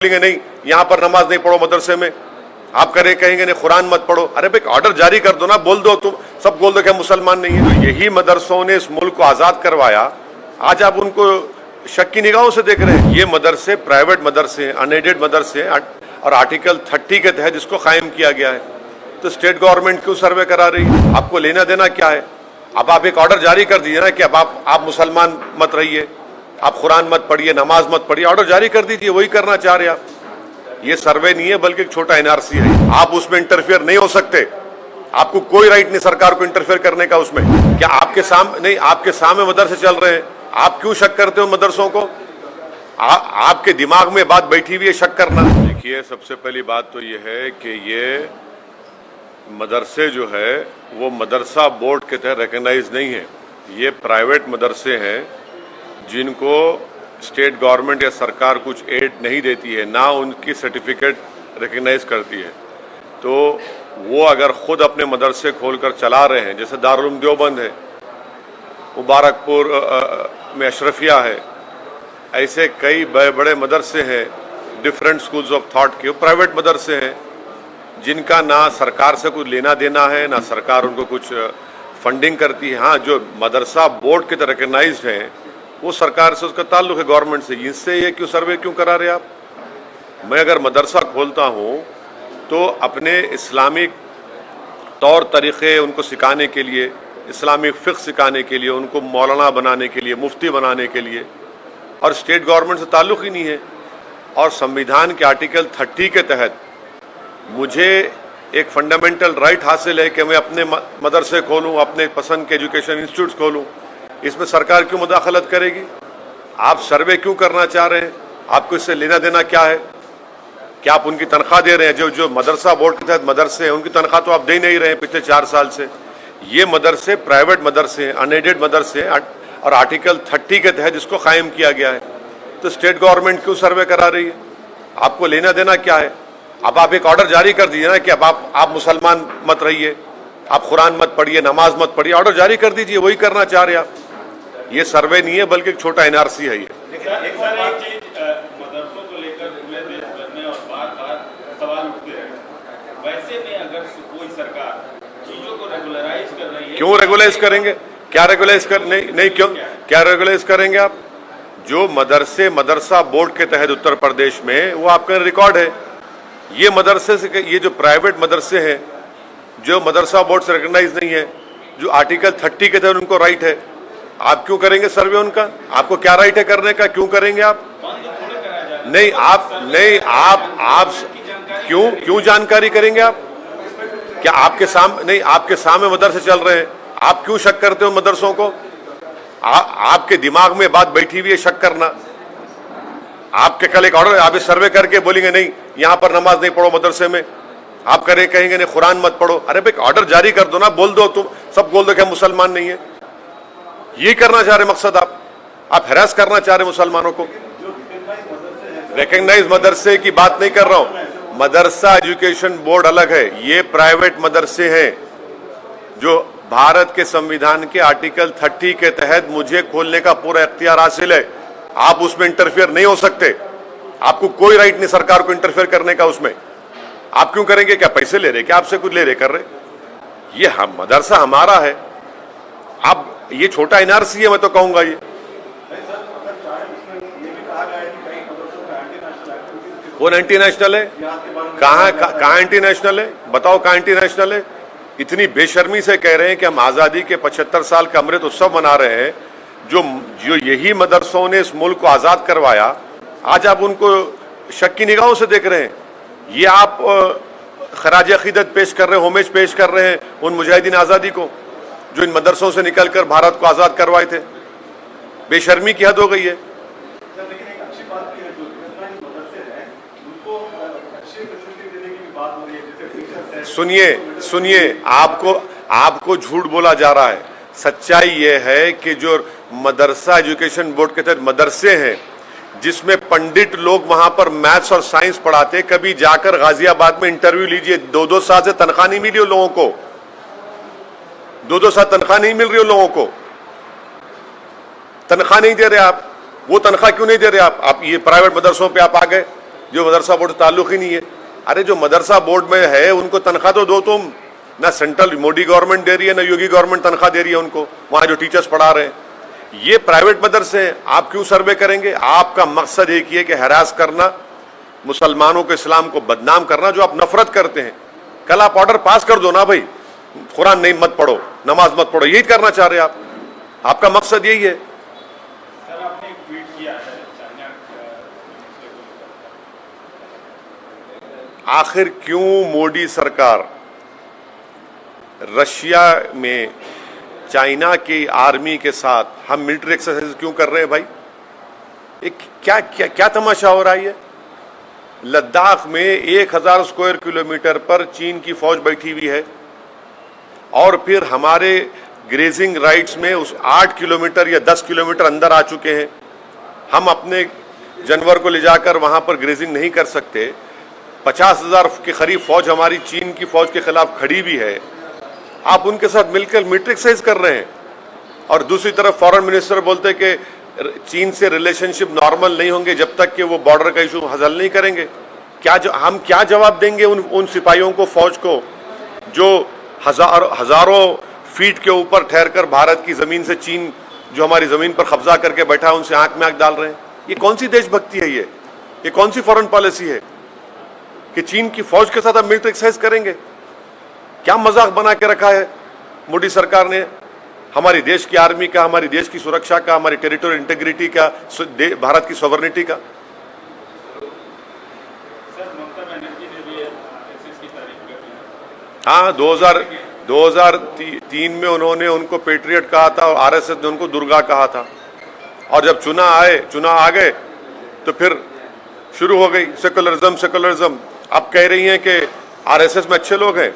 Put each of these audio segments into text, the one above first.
बोलेंगे नहीं यहाँ पर नमाज नहीं पढ़ो मदरसे में, आप कहेंगे नहीं कुरान मत पढ़ो। अरे भाई ऑर्डर जारी कर दो ना, बोल दो, तुम सब बोल दो कि मुसलमान नहीं है। तो यही मदरसों ने इस मुल्क को आजाद करवाया, आज आप उनको शक की निगाहों से देख रहे हैं। ये मदरसे प्राइवेट मदरसे, अनएडेड मदरसे और आर्टिकल 30 के तहत इसको कायम किया गया है। तो स्टेट गवर्नमेंट क्यों सर्वे करा रही है? आपको लेना देना क्या है? अब आप एक ऑर्डर जारी कर दीजिए ना कि अब आप मुसलमान मत रहिए, आप कुरान मत पढ़िए, नमाज मत पढ़िए, ऑर्डर जारी कर दीजिए। वही करना चाह रहे आप। ये सर्वे नहीं है बल्कि एक छोटा एनआरसी है। आप उसमें इंटरफेयर नहीं हो सकते, आपको कोई राइट नहीं सरकार को इंटरफेयर करने का उसमें। क्या आपके सामने नहीं, आपके सामने मदरसे चल रहे हैं, आप क्यों शक करते हो मदरसों को? आपके दिमाग में बात बैठी हुई है शक करना। देखिए, सबसे पहली बात तो ये है कि ये मदरसे जो है वो मदरसा बोर्ड के तहत रिकग्नाइज नहीं है। ये प्राइवेट मदरसे हैं जिनको स्टेट गवर्नमेंट या सरकार कुछ एड नहीं देती है, ना उनकी सर्टिफिकेट रिकग्नाइज करती है। तो वो अगर खुद अपने मदरसे खोलकर चला रहे हैं, जैसे दारुल उलूम देवबंद है, मुबारकपुर में अशरफिया है, ऐसे कई बड़े बड़े मदरसे हैं, डिफरेंट स्कूल्स ऑफ थॉट के प्राइवेट मदरसे हैं जिनका ना सरकार से कुछ लेना देना है, ना सरकार उनको कुछ फंडिंग करती है। हाँ, जो मदरसा बोर्ड के तरह रिकग्नाइज्ड है वो सरकार से, उसका ताल्लुक है गवर्नमेंट से। इससे ये क्यों सर्वे क्यों करा रहे आप? मैं अगर मदरसा खोलता हूँ तो अपने इस्लामिक तौर तरीक़े उनको सिखाने के लिए, इस्लामिक फ़िक़्ह सिखाने के लिए, उनको मौलाना बनाने के लिए, मुफ्ती बनाने के लिए, और स्टेट गवर्नमेंट से ताल्लुक़ ही नहीं है। और संविधान के आर्टिकल 30 के तहत मुझे एक फंडामेंटल राइट हासिल है कि मैं अपने मदरसे खोलूँ, अपने पसंद के एजुकेशन इंस्टीट्यूट्स खोलूँ। इसमें सरकार क्यों मुदाखलत करेगी? आप सर्वे क्यों करना चाह रहे हैं? आपको इससे लेना देना क्या है? क्या आप उनकी तनख्वाह दे रहे हैं? जो मदरसा बोर्ड के तहत मदरसे हैं उनकी तनख्वाह तो आप दे नहीं रहे हैं पिछले 4 साल से। ये मदरसे प्राइवेट मदरसे हैं, अनएडेड मदरसे हैं और आर्टिकल 30 के तहत इसको कायम किया गया है। तो स्टेट गवर्नमेंट क्यों सर्वे करा रही है? आपको लेना देना क्या है? अब आप एक ऑर्डर जारी कर दीजिए ना कि अब आप मुसलमान मत रहिए, आप कुरान मत पढ़िए, नमाज मत पढ़िए, ऑर्डर जारी कर दीजिए। वही करना चाह रहे आप। ये सर्वे नहीं है बल्कि एक छोटा एनआरसी है। ये मदरसों को लेकर पूरे देश भर में और बार-बार सवाल उठते हैं। वैसे में अगर कोई सरकार चीजों को रेगुलराइज कर रही है, क्यों रेगुलाइज करेंगे? क्या रेगुलाइज कर नहीं क्यों क्या रेगुलाइज करेंगे आप? जो मदरसा बोर्ड के तहत उत्तर प्रदेश में वो आपका रिकॉर्ड है। ये मदरसे से, ये जो प्राइवेट मदरसे हैं जो मदरसा बोर्ड से रिकग्नाइज नहीं है, जो आर्टिकल 30 के तहत उनको राइट है, आप क्यों करेंगे सर्वे उनका? आपको क्या राइट है करने का? क्यों करेंगे आप? नहीं, आप क्यों जानकारी करेंगे आप? क्या आपके सामने मदरसे चल रहे हैं, आप क्यों शक करते हो मदरसों को? आपके दिमाग में बात बैठी हुई है शक करना। आपके कल एक ऑर्डर, आप इस सर्वे करके बोलेंगे नहीं यहाँ पर नमाज नहीं पढ़ो मदरसे में, आप कहेंगे नहीं कुरान मत पढ़ो। अरे भाई ऑर्डर जारी कर दो ना, बोल दो, तुम सब बोल दो कि मुसलमान नहीं है। ये करना चाह रहे मकसद आप हैरास करना चाह रहे मुसलमानों को। रिकग्नाइज मदरसे की बात नहीं कर रहा हूं, मदरसा एजुकेशन बोर्ड अलग है। ये प्राइवेट मदरसे हैं जो भारत के संविधान के आर्टिकल 30 के तहत मुझे खोलने का पूरा इख्तियार हासिल है। आप उसमें इंटरफेयर नहीं हो सकते, आपको कोई राइट नहीं सरकार को इंटरफेयर करने का उसमें। आप क्यों करेंगे? क्या पैसे ले रहे, क्या आपसे कुछ ले रहे कर रहे? ये मदरसा हमारा है। आप ये छोटा एनआरसी है, मैं तो कहूंगा ये। कौन एंटी नेशनल है? कहाँ एंटी नेशनल है? बताओ कहाँ एंटी नेशनल है? इतनी बेशर्मी से कह रहे हैं कि हम आजादी के 75 साल का अमृत उत्सव मना रहे हैं। जो यही मदरसों ने इस मुल्क को आजाद करवाया, आज आप उनको शक की निगाहों से देख रहे हैं। ये आप खराज अकीदत पेश कर रहे हैं, होमेज पेश कर रहे हैं उन मुजाहिदीन आज़ादी को जो इन मदरसों से निकलकर भारत को आज़ाद करवाए थे। बेशर्मी की हद हो गई है। सुनिए, आपको झूठ बोला जा रहा है। सच्चाई यह है कि जो मदरसा एजुकेशन बोर्ड के तहत मदरसे हैं जिसमें पंडित लोग वहां पर मैथ्स और साइंस पढ़ाते, कभी जाकर गाजियाबाद में इंटरव्यू लीजिए, 2-2 साल से तनख्वाह नहीं मिली उन लोगों को, 2-2 साल तनख्वाह नहीं मिल रही उन लोगों को, तनख्वाह नहीं दे रहे आप। वो तनख्वाह क्यों नहीं दे रहे आप? ये प्राइवेट मदरसों पे आप आ गए, जो मदरसा बोर्ड से ताल्लुक ही नहीं है। अरे जो मदरसा बोर्ड में है उनको तनख्वाह तो दो तुम, ना सेंट्रल मोदी गवर्नमेंट दे रही है ना योगी गवर्नमेंट तनख्वाह दे रही है उनको, वहां जो टीचर्स पढ़ा रहे हैं। ये प्राइवेट मदरसे हैं, आप क्यों सर्वे करेंगे? आपका मकसद एक ही है कि हरास करना, मुसलमानों को, इस्लाम को बदनाम करना, जो आप नफरत करते हैं। कल आप ऑर्डर पास कर दो ना भाई, कुरान नहीं मत पढ़ो, नमाज मत पढ़ो, यही करना चाह रहे हैं आप, आपका मकसद यही है। सर आपने एक ट्वीट किया है चाइना आखिर क्यों मोदी सरकार रशिया में चाइना की आर्मी के साथ हम मिलिट्री एक्सरसाइज क्यों कर रहे हैं भाई? एक क्या क्या क्या तमाशा हो रहा है? लद्दाख में 1000 स्क्वायर किलोमीटर पर चीन की फौज बैठी हुई है और फिर हमारे ग्रेजिंग राइट्स में उस 8 किलोमीटर या 10 किलोमीटर अंदर आ चुके हैं। हम अपने जानवर को ले जाकर वहां पर ग्रेजिंग नहीं कर सकते। 50,000 के करीब फौज हमारी चीन की फौज के खिलाफ खड़ी भी है। आप उनके साथ मिलकर मिलिट्री एक्सरसाइज कर रहे हैं और दूसरी तरफ फॉरेन मिनिस्टर बोलते कि चीन से रिलेशनशिप नॉर्मल नहीं होंगे जब तक कि वो बॉर्डर का इशू हल नहीं करेंगे। हम क्या जवाब देंगे उन सिपाहियों को, फौज को, जो हजारों फीट के ऊपर ठहरकर भारत की जमीन से चीन जो हमारी जमीन पर कब्जा करके बैठा है उनसे आंख में आंख डाल रहे हैं? ये कौन सी देशभक्ति है? ये कौन सी फॉरेन पॉलिसी है कि चीन की फौज के साथ आप मिलिट्री एक्सरसाइज करेंगे? क्या मजाक बना के रखा है मोदी सरकार ने हमारी देश की आर्मी का, हमारी देश की सुरक्षा का, हमारी टेरिटोरियल इंटीग्रिटी का, भारत की सॉवरेनिटी का। सर ममता बनर्जी ने भी आरएसएस की तारीफ कर दी। हाँ, 2003 में उन्होंने उनको पेट्रियट कहा था और आरएसएस ने उनको दुर्गा कहा था, और जब चुनाव आ गए तो फिर शुरू हो गई सेकुलरिज्म। अब कह रही हैं कि आरएसएस में अच्छे लोग हैं।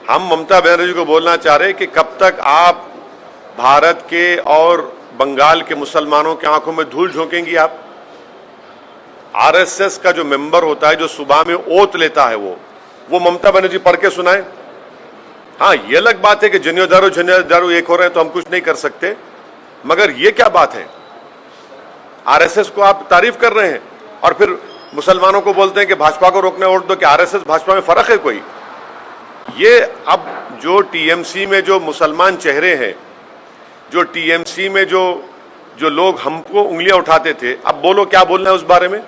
हम ममता बनर्जी को बोलना चाह रहे हैं कि कब तक आप भारत के और बंगाल के मुसलमानों की आंखों में धूल झोंकेंगी? आप आरएसएस का जो मेंबर होता है, जो सुबह में ओथ लेता है, वो ममता बनर्जी पढ़ के सुनाए। हाँ, ये अलग बात है कि जनियादारू एक हो रहे हैं तो हम कुछ नहीं कर सकते, मगर ये क्या बात है? आरएसएस को आप तारीफ कर रहे हैं और फिर मुसलमानों को बोलते हैं कि भाजपा को रोकने वोट दो। कि आरएसएस भाजपा में फर्क है कोई? ये अब जो टीएमसी में जो मुसलमान चेहरे हैं, जो टीएमसी में जो लोग हमको उंगलियां उठाते थे, अब बोलो क्या बोलना है उस बारे में?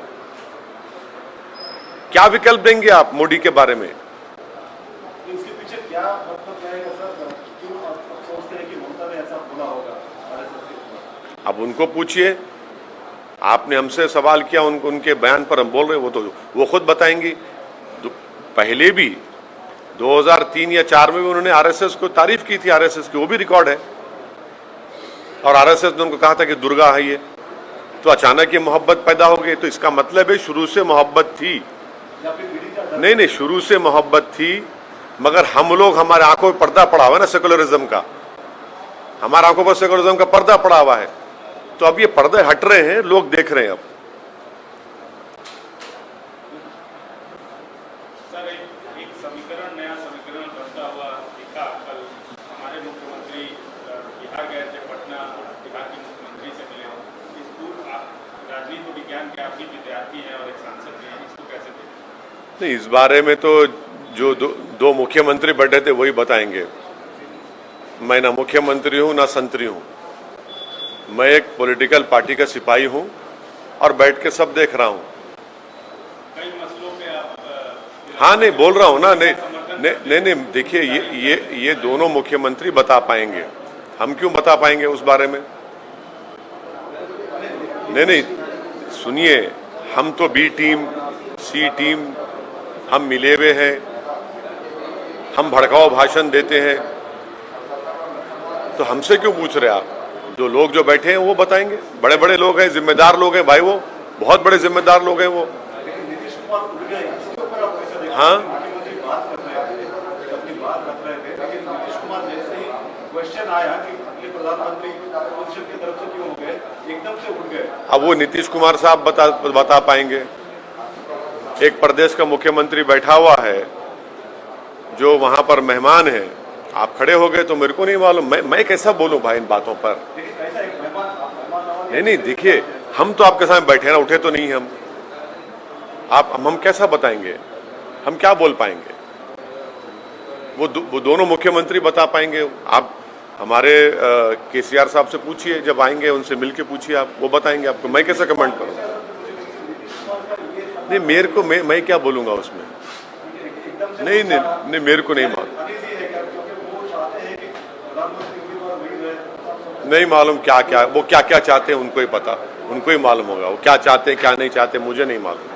क्या विकल्प देंगे आप मोदी के बारे में? इसके पीछे क्या मतलब है सर? क्यों आप सोचते हैं कि ममता ने ऐसा बोला होगा आरएसएस के ऊपर? अब उनको पूछिए। आपने हमसे सवाल किया, उनके बयान पर हम बोल रहे हैं, वो खुद बताएंगी। पहले भी 2003 या 4 में भी उन्होंने आरएसएस को तारीफ की थी, आरएसएस की, वो भी रिकॉर्ड है। और आरएसएस ने उनको कहा था कि दुर्गा है ये। तो अचानक ये मोहब्बत पैदा हो गई, तो इसका मतलब है शुरू से मोहब्बत थी। या फिर मीडिया नहीं, शुरू से मोहब्बत थी, मगर हम लोग, हमारे आंखों पर पर्दा पड़ा हुआ है ना सेकुलरिज्म का, हमारे आंखों पर सेकुलरिज्म का पर्दा पड़ा हुआ है। तो अब ये पर्दे हट रहे हैं, लोग देख रहे हैं अब। सर एक समीकरण, नया समीकरण बनता हुआ दिखा कल। हमारे मुख्यमंत्री बिहार गए थे, पटना, बिहार के मुख्यमंत्री से मिले। इस पूर्व आप राजनीति विज्ञान के आप भी विद्यार्थी हैं और एक सांसद भी हैं, इसको कैसे देखते? नहीं, इस बारे में तो जो दो मुख्यमंत्री बैठे थे वही बताएंगे। मैं ना मुख्यमंत्री हूं ना संतरी हूं, मैं एक पॉलिटिकल पार्टी का सिपाही हूं और बैठ के सब देख रहा हूं। कई मसलों पे आप हाँ, नहीं बोल रहा हूं ना। नहीं, देखिए, ये दोनों मुख्यमंत्री बता पाएंगे, हम क्यों बता पाएंगे उस बारे में? नहीं, सुनिए, हम तो बी टीम, सी टीम, हम मिले हुए हैं, हम भड़काऊ भाषण देते हैं, तो हमसे क्यों पूछ रहे आप? जो लोग जो बैठे हैं वो बताएंगे। बड़े बड़े लोग हैं, जिम्मेदार लोग हैं भाई, वो बहुत बड़े जिम्मेदार लोग हैं वो। लेकिन नीतीश कुमार उठ गए, इसके ऊपर आप कैसे देखते हैं? हाँ, मुख्यमंत्री बात कर रहे थे, अपनी बात रख रहे थे, लेकिन नीतीश कुमार जैसे ही क्वेश्चन आया कि अगले प्रधानमंत्री अपोजिशन की तरफ से क्यों हो गए, एकदम से उठ गए। अब वो नीतीश कुमार साहब बता पाएंगे। एक प्रदेश का मुख्यमंत्री बैठा हुआ है जो वहां पर मेहमान है, आप खड़े हो गए तो मेरे को नहीं मालूम, मैं कैसा बोलूं भाई इन बातों पर? लेकिन ऐसा एक मेहमान। नहीं, देखिए, हम तो आपके सामने बैठे ना, उठे तो नहीं हम। आप हम कैसा बताएंगे, हम क्या बोल पाएंगे? वो दोनों मुख्यमंत्री बता पाएंगे। आप हमारे केसीआर साहब से पूछिए, जब आएंगे उनसे मिलके पूछिए, आप वो बताएंगे आपको। मैं कैसे कमेंट करूं? नहीं, मेरे को मैं क्या बोलूंगा उसमें? नहीं नहीं नहीं, मेरे को नहीं मालूम, नहीं मालूम क्या क्या वो क्या क्या चाहते हैं, उनको ही पता, उनको ही मालूम होगा वो क्या चाहते हैं क्या नहीं चाहते, मुझे नहीं मालूम।